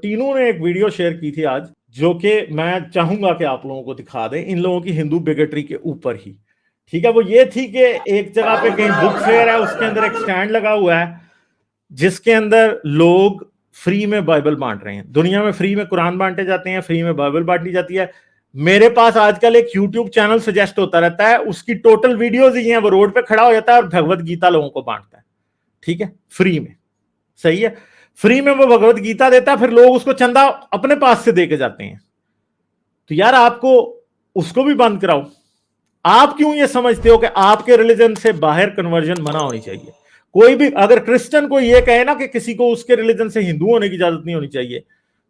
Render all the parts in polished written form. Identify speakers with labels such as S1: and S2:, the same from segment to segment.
S1: तीनों ने एक वीडियो शेयर की थी आज, जो कि मैं चाहूंगा कि आप लोगों को दिखा दें, इन लोगों की हिंदू बिगेटरी के ऊपर ही। ठीक है, वो ये थी कि एक जगह पे कहीं बुक फेयर है, उसके अंदर एक स्टैंड लगा हुआ है जिसके अंदर लोग फ्री में बाइबल बांट रहे हैं। दुनिया में फ्री में कुरान बांटे जाते हैं, फ्री में बाइबल बांटी जाती है। मेरे पास आजकल एक यूट्यूब चैनल सजेस्ट होता रहता है, उसकी टोटल वीडियोज ही हैं, वो रोड पे खड़ा हो जाता है और भगवत गीता लोगों को बांटता है। ठीक है, फ्री में। सही है, फ्री में वो भगवत गीता देता है, फिर लोग उसको चंदा अपने पास से दे के जाते हैं। तो यार आपको उसको भी बंद कराओ। आप क्यों ये समझते हो कि आपके रिलीजन से बाहर कन्वर्जन मना होनी चाहिए? कोई भी अगर क्रिश्चियन को ये कहे ना कि किसी को उसके रिलीजन से हिंदू होने की इजाजत नहीं होनी चाहिए,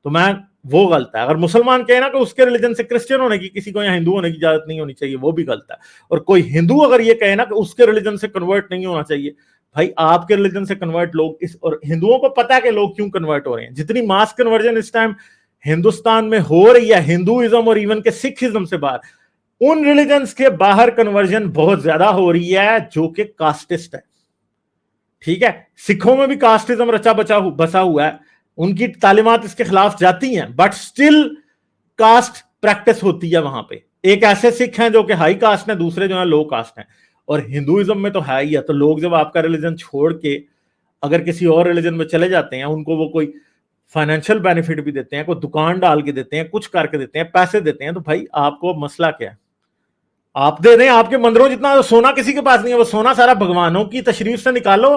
S1: तो मैं वो गलत है। अगर मुसलमान कहे ना कि उसके रिलीजन से क्रिश्चियन होने की, किसी को या हिंदू होने की इजाजत नहीं होनी चाहिए, वो भी गलत है। और कोई हिंदू अगर ये कहे ना कि उसके रिलीजन से कन्वर्ट नहीं होना चाहिए, भाई आपके रिलीजन से कन्वर्ट लोग इस, और हिंदुओं को पता है कि लोग क्यों कन्वर्ट हो रहे हैं। जितनी मास कन्वर्जन इस टाइम हिंदुस्तान में हो रही है, हिंदुइज्म और इवन के सिखिज्म से बाहर, उन रिलीजन्स के बाहर कन्वर्जन बहुत ज्यादा हो रही है जो कि कास्टिस्ट है। ठीक है, सिखों में भी कास्टिज्म रचा बसा हुआ है, उनकी तालीमात इसके खिलाफ जाती हैं, बट स्टिल कास्ट प्रैक्टिस होती है वहां पे। एक ऐसे सिख हैं जो कि हाई कास्ट हैं, दूसरे जो है लो कास्ट हैं, और हिंदुइज्म में तो है ही है। तो लोग जब आपका रिलीजन छोड़ के अगर किसी और रिलीजन में चले जाते हैं, उनको वो कोई फाइनेंशियल बेनिफिट भी देते हैं, कोई दुकान डाल के देते हैं, कुछ करके देते हैं, पैसे देते हैं, तो भाई आपको मसला क्या है? आप दे दें, आपके मंदिरों जितना सोना किसी के पास नहीं है, वो सोना सारा भगवानों की तशरीफ से निकालो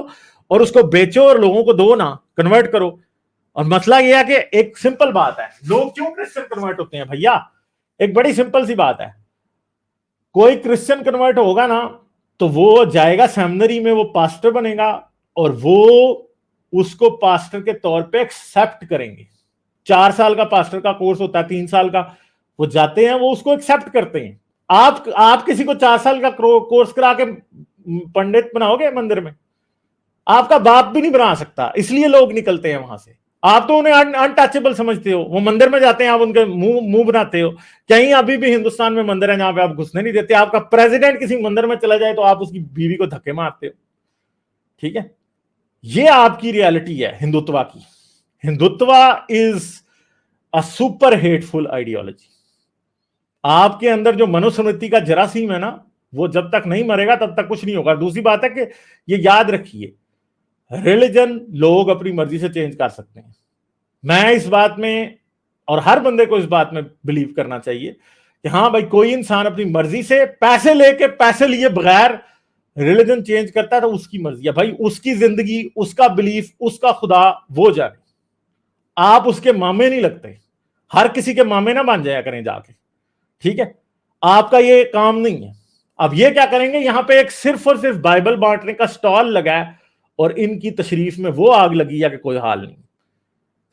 S1: और उसको बेचो और लोगों को दो ना, कन्वर्ट करो। और मसला यह है कि एक सिंपल बात है, लोग क्यों क्रिश्चियन कन्वर्ट होते हैं भैया? एक बड़ी सिंपल सी बात है, कोई क्रिश्चियन कन्वर्ट होगा ना तो वो जाएगा सेमिनरी में, वो पास्टर बनेगा और वो उसको पास्टर के तौर पे एक्सेप्ट करेंगे। 4 साल का पास्टर का कोर्स होता है, 3 साल का, वो जाते हैं, वो उसको एक्सेप्ट करते हैं। आप किसी को 4 साल का कोर्स करा के पंडित बनाओगे मंदिर में? आपका बाप भी नहीं बना सकता, इसलिए लोग निकलते हैं वहां से। आप तो उन्हें अनटचेबल समझते हो, वो मंदिर में जाते हैं, आप उनके मुंह बनाते हो। कहीं अभी भी हिंदुस्तान में मंदिर है जहां पे आप घुसने नहीं देते। आपका प्रेसिडेंट किसी मंदिर में चला जाए तो आप उसकी बीवी को धक्के मारते हो। ठीक है, ये आपकी रियलिटी है हिंदुत्व की। Hindutva is a super hateful ideology. आपके अंदर जो मनुस्मृति का जरासीम है ना, वो जब तक नहीं मरेगा तब तक कुछ नहीं होगा। दूसरी बात है कि ये याद रखिए, रिलीजन लोग अपनी मर्जी से चेंज कर सकते हैं। मैं इस बात में, और हर बंदे को इस बात में बिलीव करना चाहिए कि हाँ भाई, कोई इंसान अपनी मर्जी से पैसे लिए बगैर रिलीजन चेंज करता है तो उसकी मर्जी है भाई, उसकी जिंदगी, उसका बिलीफ, उसका खुदा, वो जाने। आप उसके मामे नहीं लगते, हर किसी के मामे ना बन जाया करें जाके। ठीक है, आपका ये काम नहीं है। अब ये क्या करेंगे, यहां पे एक सिर्फ और सिर्फ बाइबल बांटने का स्टॉल लगा है और इनकी तशरीफ में वो आग लगी है कि कोई हाल नहीं।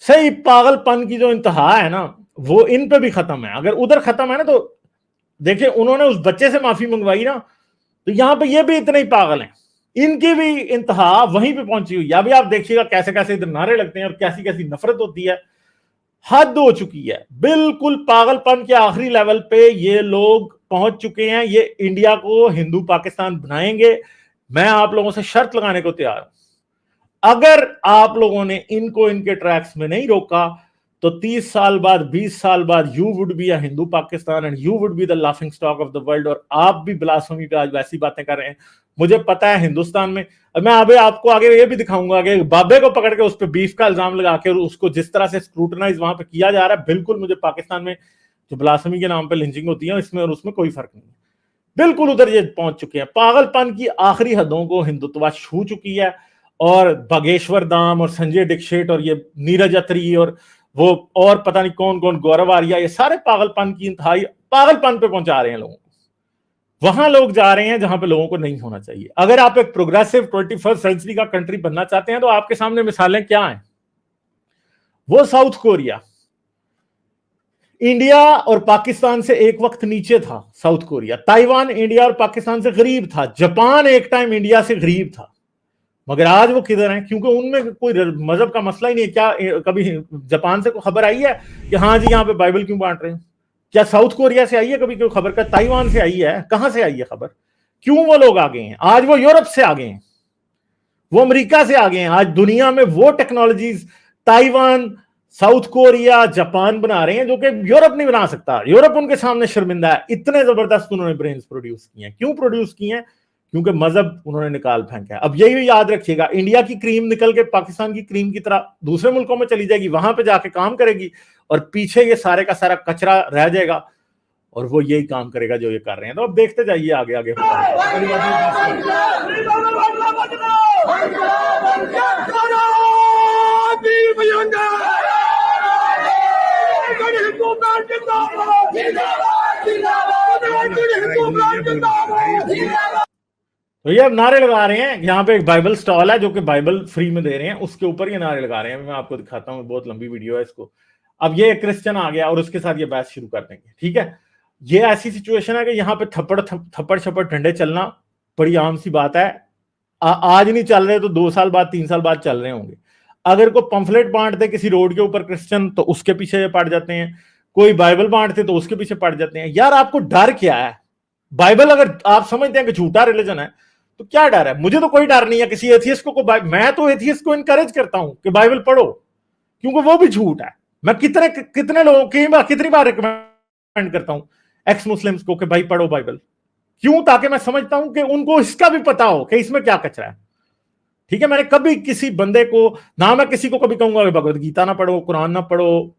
S1: सही पागलपन की जो इंतहा है ना, वो इन पे भी खत्म है। अगर उधर खत्म है ना, तो देखिए उन्होंने उस बच्चे से माफी मंगवाई ना, तो यहां पे ये भी इतने ही पागल हैं, इनकी भी इंतहा वहीं पे पहुंची हुई है। अभी आप देखिएगा कैसे कैसे इधर नारे लगते हैं और कैसी कैसी नफरत होती है। हद हो चुकी है, बिल्कुल पागलपन के आखिरी लेवल पे ये लोग पहुंच चुके हैं। ये इंडिया को हिंदू पाकिस्तान बनाएंगे। मैं आप लोगों से शर्त लगाने को तैयार हूं, अगर आप लोगों ने इनको इनके ट्रैक्स में नहीं रोका तो 30 साल बाद, 20 साल बाद, you would be a Hindu Pakistan and you would be the laughing stock of the world. और आप भी ब्लास्फेमी पे आज वैसी बातें कर रहे हैं। मुझे पता है हिंदुस्तान में, मैं अभी आपको आगे ये भी दिखाऊंगा कि बाबे को पकड़ के उस पर बीफ का इल्जाम लगा के उसको जिस तरह से स्क्रूटनाइज वहां पे किया जा रहा है, बिल्कुल मुझे पाकिस्तान में जो ब्लास्फेमी के नाम पे लिंचिंग होती है इसमें और उसमें कोई फर्क नहीं है। बिल्कुल उधर ये पहुंच चुके हैं। पागलपन की आखिरी हदों को हिंदुत्व छू चुकी है। और बागेश्वर धाम और संजय दीक्षित और ये नीरज अत्री और वो और पता नहीं कौन कौन, गौरव आर्या, ये सारे पागलपन की इंतहाई पागलपन पे पहुंचा रहे हैं लोगों को। वहां लोग जा रहे हैं जहां पे लोगों को नहीं होना चाहिए। अगर आप एक प्रोग्रेसिव 21st सेंचुरी का कंट्री बनना चाहते हैं तो आपके सामने मिसालें क्या हैं? वो साउथ कोरिया, इंडिया और पाकिस्तान से एक वक्त नीचे था साउथ कोरिया। ताइवान इंडिया और पाकिस्तान से गरीब था। जापान एक टाइम इंडिया से गरीब था, मगर आज वो किधर हैं? क्योंकि उनमें कोई मजहब का मसला ही नहीं है। क्या कभी जापान से कोई खबर आई है कि हाँ जी यहाँ पे बाइबल क्यों बांट रहे हैं? क्या साउथ कोरिया से आई है कभी कोई खबर? का ताइवान से आई है? कहां से आई है खबर? क्यों वो लोग आगे हैं? आज वो यूरोप से आगे हैं, वो अमेरिका से आगे हैं। आज दुनिया में वो technologies Taiwan, south Korea, Japan बना रहे हैं, जो कि यूरोप नहीं बना सकता। यूरोप उनके सामने शर्मिंदा है। इतने जबरदस्त उन्होंने ब्रेन्स प्रोड्यूस किए हैं। क्यों प्रोड्यूस किए हैं? क्योंकि मजहब उन्होंने निकाल फेंका है। अब यही याद रखिएगा, इंडिया की क्रीम निकल के पाकिस्तान की क्रीम की तरह दूसरे मुल्कों में चली जाएगी, वहां पे जाके काम करेगी, और पीछे ये सारे का सारा कचरा रह जाएगा, और वो यही काम करेगा जो ये कर रहे हैं। तो अब देखते जाइए आगे आगे। तो ये अब नारे लगा रहे हैं। यहाँ पे एक बाइबल स्टॉल है जो कि बाइबल फ्री में दे रहे हैं, उसके ऊपर ये नारे लगा रहे हैं। मैं आपको दिखाता हूँ, बहुत लंबी वीडियो है इसको। अब ये क्रिश्चियन आ गया और उसके साथ ये बहस शुरू कर देंगे। ठीक है, ये ऐसी सिचुएशन है कि यहाँ पे थप्पड़ छप्पड़ ठंडे चलना बड़ी आम सी बात है। आज नहीं चल रहे तो 2 साल बाद 3 साल बाद चल रहे होंगे। अगर कोई पंफलेट बांटते किसी रोड के ऊपर क्रिश्चियन, तो उसके पीछे पड़ जाते हैं। कोई बाइबल बांटते तो उसके पीछे पड़ जाते हैं। यार आपको डर क्या है? बाइबल अगर आप समझते हैं कि झूठा रिलीजन है तो क्या डर है? मुझे तो कोई डर नहीं है किसी एथियस्ट को मैं तो एथियस्ट को इनकरेज करता हूं कि बाइबल पढ़ो, क्योंकि वो भी झूठ है। मैं कितने लोगों कितनी बार रिकमेंड करता हूं एक्स मुस्लिम्स को कि भाई पढ़ो बाइबल। क्यों? ताकि मैं समझता हूं कि उनको इसका भी पता हो कि इसमें क्या कचरा है। ठीक है, मैंने कभी किसी बंदे को ना, मैं किसी को कभी कहूंगा कि भगवत गीता ना पढ़ो, कुरान ना पढ़ो,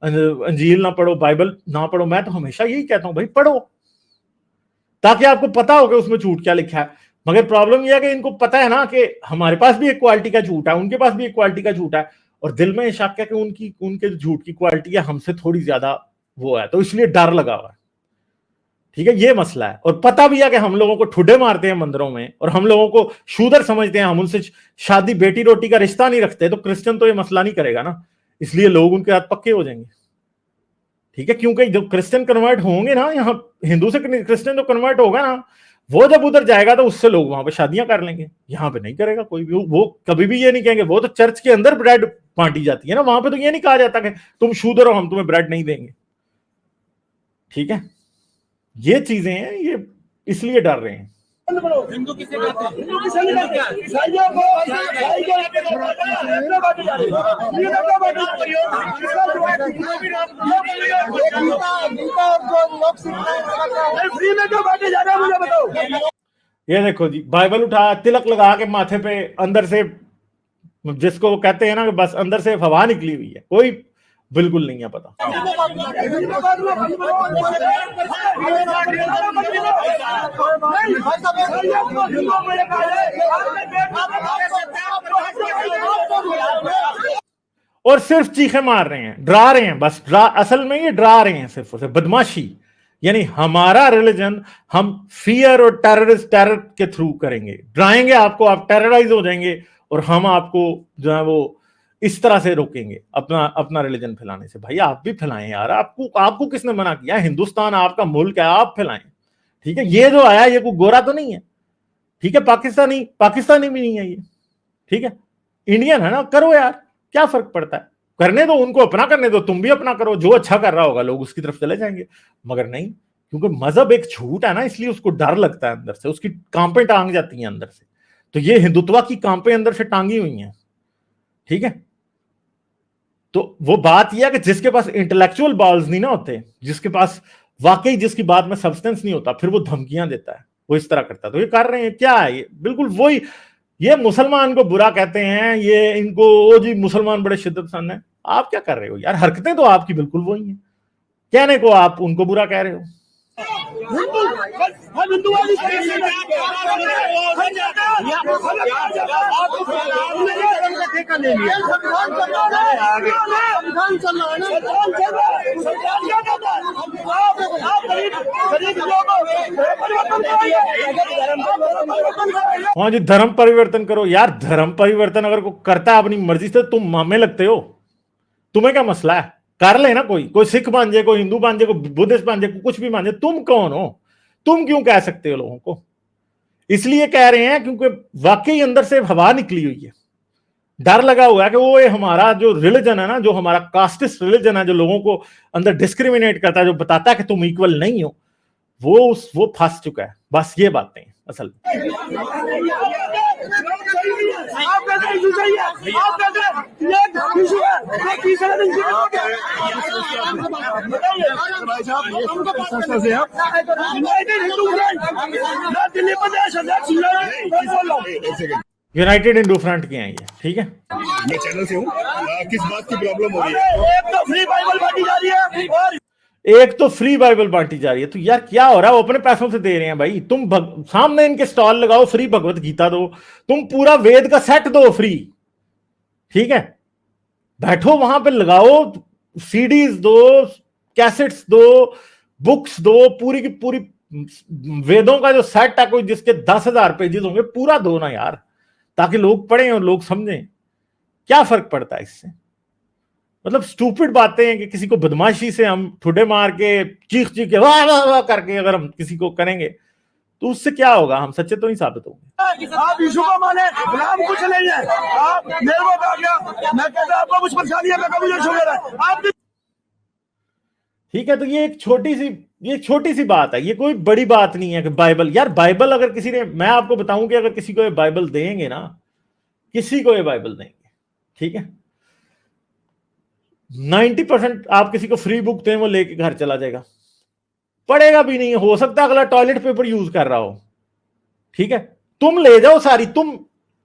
S1: अंजील ना पढ़ो, बाइबल ना पढ़ो। मैं तो हमेशा यही कहता हूं भाई पढ़ो, ताकि आपको पता हो कि उसमें झूठ क्या लिखा है। मगर प्रॉब्लम यह है कि इनको पता है ना कि हमारे पास भी एक क्वालिटी का झूठ है, उनके पास भी एक क्वालिटी का झूठ है, और दिल में शक है कि उनके झूठ की क्वालिटी है हमसे थोड़ी ज्यादा वो है, तो इसलिए डर लगा हुआ है। ठीक है, ये मसला है। और पता भी है कि हम लोगों को ठुड्डे मारते हैं मंदिरों में, और हम लोगों को शूदर समझते हैं, हम उनसे शादी बेटी रोटी का रिश्ता नहीं रखते। तो क्रिश्चियन तो ये मसला नहीं करेगा ना, इसलिए लोग उनके हाथ पक्के हो जाएंगे। ठीक है, क्योंकि जब क्रिश्चियन कन्वर्ट होंगे ना, यहाँ हिंदू से क्रिश्चियन जो कन्वर्ट होगा ना, वो जब उधर जाएगा तो उससे लोग वहां पे शादियां कर लेंगे। यहाँ पे नहीं करेगा कोई भी। वो कभी भी ये नहीं कहेंगे। वो तो चर्च के अंदर ब्रेड बांटी जाती है ना, वहां पे तो ये नहीं कहा जाता कि तुम शूदर हो, हम तुम्हें ब्रेड नहीं देंगे। ठीक है, ये चीजें हैं, ये इसलिए डर रहे हैं।
S2: हिंदू किसे कहते हैं? हिंदू किसे नहीं कहते? ईसाइयों को फ्री में क्यों बांटे जा रहे हैं, मुझे बताओ।
S1: ये देखो जी, बाइबल उठा, तिलक लगा के माथे पे, अंदर से जिसको कहते हैं ना कि बस अंदर से हवा निकली हुई है, कोई बिल्कुल नहीं है पता। और सिर्फ चीखे मार रहे हैं, डरा रहे हैं, बस असल में ये डरा रहे हैं सिर्फ बदमाशी। यानी हमारा रिलीजन हम फियर और टेरर के थ्रू करेंगे, डराएंगे आपको, आप टेरराइज हो जाएंगे, और हम आपको जो है वो इस तरह से रोकेंगे अपना रिलीजन फैलाने से। भाई आप भी फैलाएं यार, आपको किसने मना किया? हिंदुस्तान आपका मुल्क है, आप फैलाएं। ठीक है, ये जो आया ये कोई गोरा तो नहीं है। ठीक है, पाकिस्तानी भी नहीं है ये। ठीक है, इंडियन है ना, करो यार, क्या फर्क पड़ता है? करने दो उनको, अपना करने दो, तुम भी अपना करो। जो अच्छा कर रहा होगा लोग उसकी तरफ चले जाएंगे। मगर नहीं, क्योंकि मजहब एक झूठ है ना, इसलिए उसको डर लगता है अंदर से, उसकी कांपे टांग जाती हैं अंदर से। तो ये हिंदुत्व की कांपे अंदर से टांगी हुई हैं। ठीक है, तो वो बात यह है कि जिसके पास इंटेलेक्चुअल बॉल्स नहीं ना होते, जिसके पास वाकई जिसकी बात में सब्सटेंस नहीं होता, फिर वो धमकियां देता है, वो इस तरह करता है। तो ये कर रहे हैं, क्या है ये? बिल्कुल वही, ये मुसलमान को बुरा कहते हैं, ये इनको ओ जी मुसलमान बड़े शिद्दत पसंद है। आप क्या कर रहे हो यार? हरकतें तो आपकी बिल्कुल वही हैं, कहने को आप उनको बुरा कह रहे हो।
S2: हिंदू वाली ठेका ले लिया।
S1: हाँ जी, धर्म परिवर्तन करो यार। धर्म परिवर्तन अगर कोई करता है अपनी मर्जी से, तुम मामे लगते हो। तुम्हें क्या मसला है? कर ले ना, कोई सिख मान जाए, कोई हिंदू मान जाए, कोई बुद्धिस्ट मान जाए, कुछ भी मान जाए। तुम कौन हो? तुम क्यों कह सकते हो लोगों को? इसलिए कह रहे हैं क्योंकि वाकई अंदर से हवा निकली हुई है, डर लगा हुआ है कि वो ये हमारा जो रिलीजन है ना, जो हमारा कास्टिस्ट रिलीजन है, जो लोगों को अंदर डिस्क्रिमिनेट करता है, जो बताता है कि तुम इक्वल नहीं हो, वो फंस चुका है। बस ये बातें हैं असल में।
S2: इंडियन इंस्टीट्यूट क्या बताइए भाई साहब, हमको संस्था से यूनाइटेड हिंदू फ्रंट, मैं दिल्ली प्रदेश अध्यक्ष बोल रहा हूँ।
S1: यूनाइटेड हिंदू फ्रंट के हैं ये, ठीक है।
S3: मैं चैनल से हूँ। किस बात की प्रॉब्लम हो रही है?
S2: एक तो फ्री बाइबल बांटी जा रही है और
S1: एक तो फ्री बाइबल बांटी जा रही है। तो यार क्या हो रहा है, वो अपने पैसों से दे रहे हैं भाई। तुम सामने इनके स्टॉल लगाओ, फ्री भगवत गीता दो, तुम पूरा वेद का सेट दो फ्री, ठीक है। बैठो वहां पे लगाओ, सीडीज दो, कैसेट्स दो, बुक्स दो, पूरी की पूरी वेदों का जो सेट है, कोई जिसके 10,000 पेजेस होंगे, पूरा दो ना यार, ताकि लोग पढ़ें और लोग समझें। क्या फर्क पड़ता है इससे? मतलब स्टूपिड बातें हैं कि किसी को बदमाशी से हम ठुडे मार के चीख चीख के वाह वाह वाह करके अगर हम किसी को करेंगे तो उससे क्या होगा? हम सच्चे तो नहीं साबित होंगे।
S2: आप यीशु को माने, गुलाम कुछ नहीं है। आप मेरे को कहा गया, मैं कहता आपको कुछ परेशानी है, मैं कभी नहीं छोड़ रहा आप।
S1: ठीक है, तो ये एक छोटी सी बात है, ये कोई बड़ी बात नहीं है कि बाइबल, यार बाइबल अगर किसी ने, मैं आपको बताऊं कि अगर किसी को ये बाइबल देंगे ना, किसी को ये बाइबल देंगे, ठीक है, 90% आप किसी को फ्री बुक दें, वो लेके घर चला जाएगा, पढ़ेगा भी नहीं। हो सकता है अगला टॉयलेट पेपर यूज कर रहा हो, ठीक है। तुम ले जाओ सारी, तुम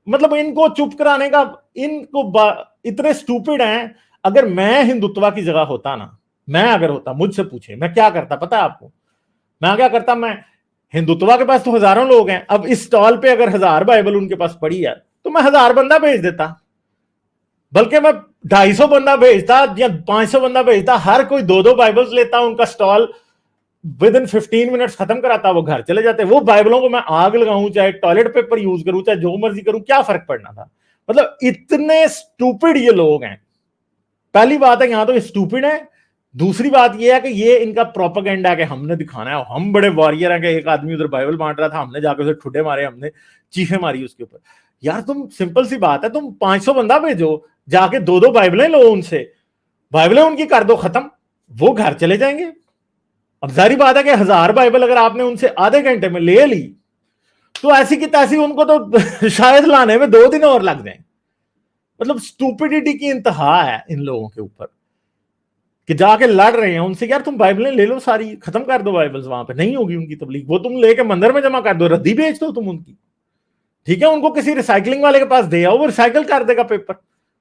S1: मतलब इनको चुप कराने का, इतने स्टूपिड हैं। अगर मैं हिंदुत्व की जगह होता ना, मैं अगर होता, मुझसे पूछे मैं क्या करता पता है आपको? मैं क्या करता, मैं हिंदुत्व के पास तो हजारों लोग हैं, अब इस स्टॉल पे अगर 1000 बाइबल उनके पास पड़ी है तो मैं 1000 बंदा भेज देता, बल्कि मैं 250 बंदा भेजता या 500 बंदा भेजता, हर कोई 2-2 बाइबल्स लेता, उनका स्टॉल विद इन 15 मिनट्स खत्म कराता, वो घर चले जाते। वो बाइबलों को मैं आग लगाऊं, चाहे टॉयलेट पेपर यूज करूं, चाहे जो मर्जी करूं, क्या फर्क पड़ना था? मतलब इतने स्टूपिड ये लोग हैं। पहली बात है, यहां तो ये स्टूपिड है। दूसरी बात ये है कि ये इनका प्रोपेगेंडा है कि हमने दिखाना है हम बड़े वॉरियर हैं, कि एक आदमी उधर बाइबल बांट रहा था, हमने जाकर उसे ठुड्डे मारे, हमने चीखें मारी उसके ऊपर। यार तुम, सिंपल सी बात है, तुम 500 बंदा भेजो, जाके 2-2 बाइबलें लो उनसे, बाइबलें उनकी कर दो खत्म, वो घर चले जाएंगे। अब जारी बात है कि 1000 बाइबल अगर आपने उनसे आधे घंटे में ले ली, तो ऐसी की तैसी उनको तो शायद लाने में 2 दिन और लग जाए। मतलब स्टूपिडिटी की इंतहा है इन लोगों के ऊपर कि जाके लड़ रहे हैं उनसे। यार तुम बाइबलें ले लो सारी, खत्म कर दो बाइबल्स, वहां पे नहीं होगी उनकी तबलीग, वो तुम लेके मंदिर में जमा कर दो, रद्दी बेच दो तुम उनकी, ठीक है। उनको किसी रिसाइकलिंग वाले के पास दे आओ, वो रिसाइकल कर देगा पेपर,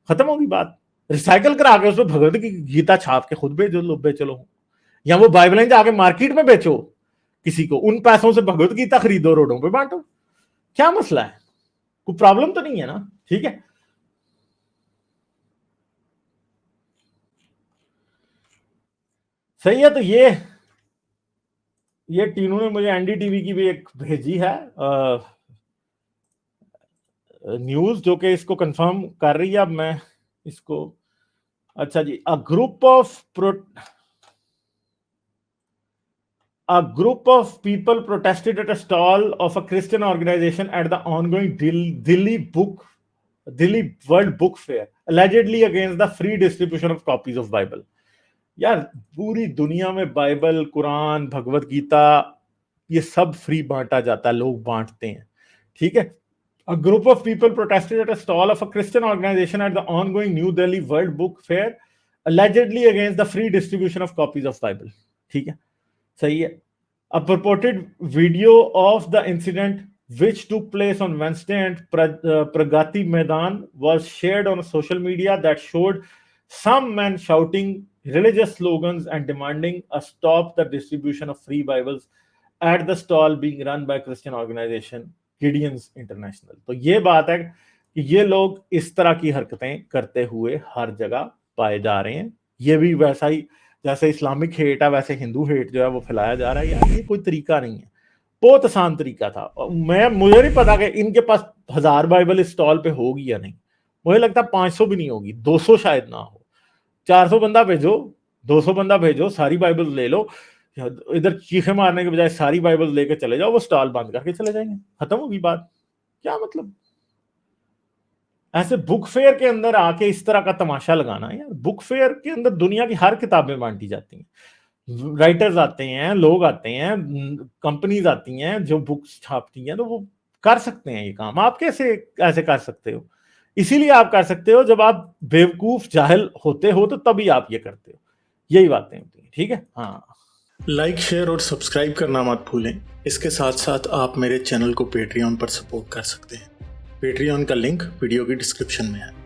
S1: खत्म होगी बात। रिसाइकल करा के उसमें भगवत गीता छाप के खुद बेचो, लो बेचो, या वो बाइबलें जाके मार्केट में बेचो किसी को, उन पैसों से भगवत गीता खरीदो, रोडों पे बांटो, क्या मसला है? कोई प्रॉब्लम तो नहीं है ना, ठीक है। सही है। तो ये टीनू ने मुझे एनडीटीवी की भी एक भेजी है न्यूज, जो कि इसको कंफर्म कर रही है। अब मैं इसको, अच्छा जी, A group of people protested at a stall of a Christian organization at the ongoing Delhi World Book Fair, allegedly against the free distribution of copies of Bible. यार पूरी दुनिया में बाइबल, कुरान, भगवत गीता, ये सब फ्री बांटा जाता है, लोग बांटते हैं, ठीक है। A group of people protested at a stall of a Christian organization at the ongoing New Delhi World Book Fair, allegedly against the free distribution of copies of Bible. ठीक है, सही है। A purported video of the incident, which took place on Wednesday at Pragati Maidan, was shared on social media that showed some men shouting religious slogans and demanding a stop the distribution of free Bibles at the stall being run by Christian organization Gideon's International. तो ये बात है कि ये लोग इस तरह की हरकतें करते हुए हर जगह पाए जा रहे हैं। ये भी वैसा ही, जैसे इस्लामिक हेट है, वैसे हिंदू हेट जो है वो फैलाया जा रहा है। यार ये कोई तरीका नहीं है, बहुत आसान तरीका था। मुझे नहीं पता कि इनके पास 1000 बाइबल इस स्टॉल पे होगी या नहीं, मुझे लगता है 500 भी नहीं होगी, 200 शायद ना हो। 400 बंदा भेजो, 200 बंदा भेजो, सारी बाइबल ले लो, इधर चीखे मारने के बजाय सारी बाइबल लेके चले जाओ, वो स्टॉल बंद करके चले जाएंगे, खत्म होगी बात। क्या मतलब ऐसे बुक फेयर के अंदर आके इस तरह का तमाशा लगाना? यार बुक फेयर के अंदर दुनिया की हर किताबें बांटी जाती हैं, राइटर्स आते हैं, लोग आते हैं, कंपनीज आती हैं जो बुक्स छापती हैं, तो वो कर सकते हैं ये काम। आप कैसे ऐसे कर सकते हो? इसीलिए आप कर सकते हो, जब आप बेवकूफ जाहिल होते हो तो तभी आप ये करते हो। यही बातें होती हैं, ठीक है। हाँ,
S4: लाइक, शेयर और सब्सक्राइब करना मत भूलें। इसके साथ साथ आप मेरे चैनल को पेट्रियन पर सपोर्ट कर सकते हैं। पेट्रियन का लिंक वीडियो की डिस्क्रिप्शन में है।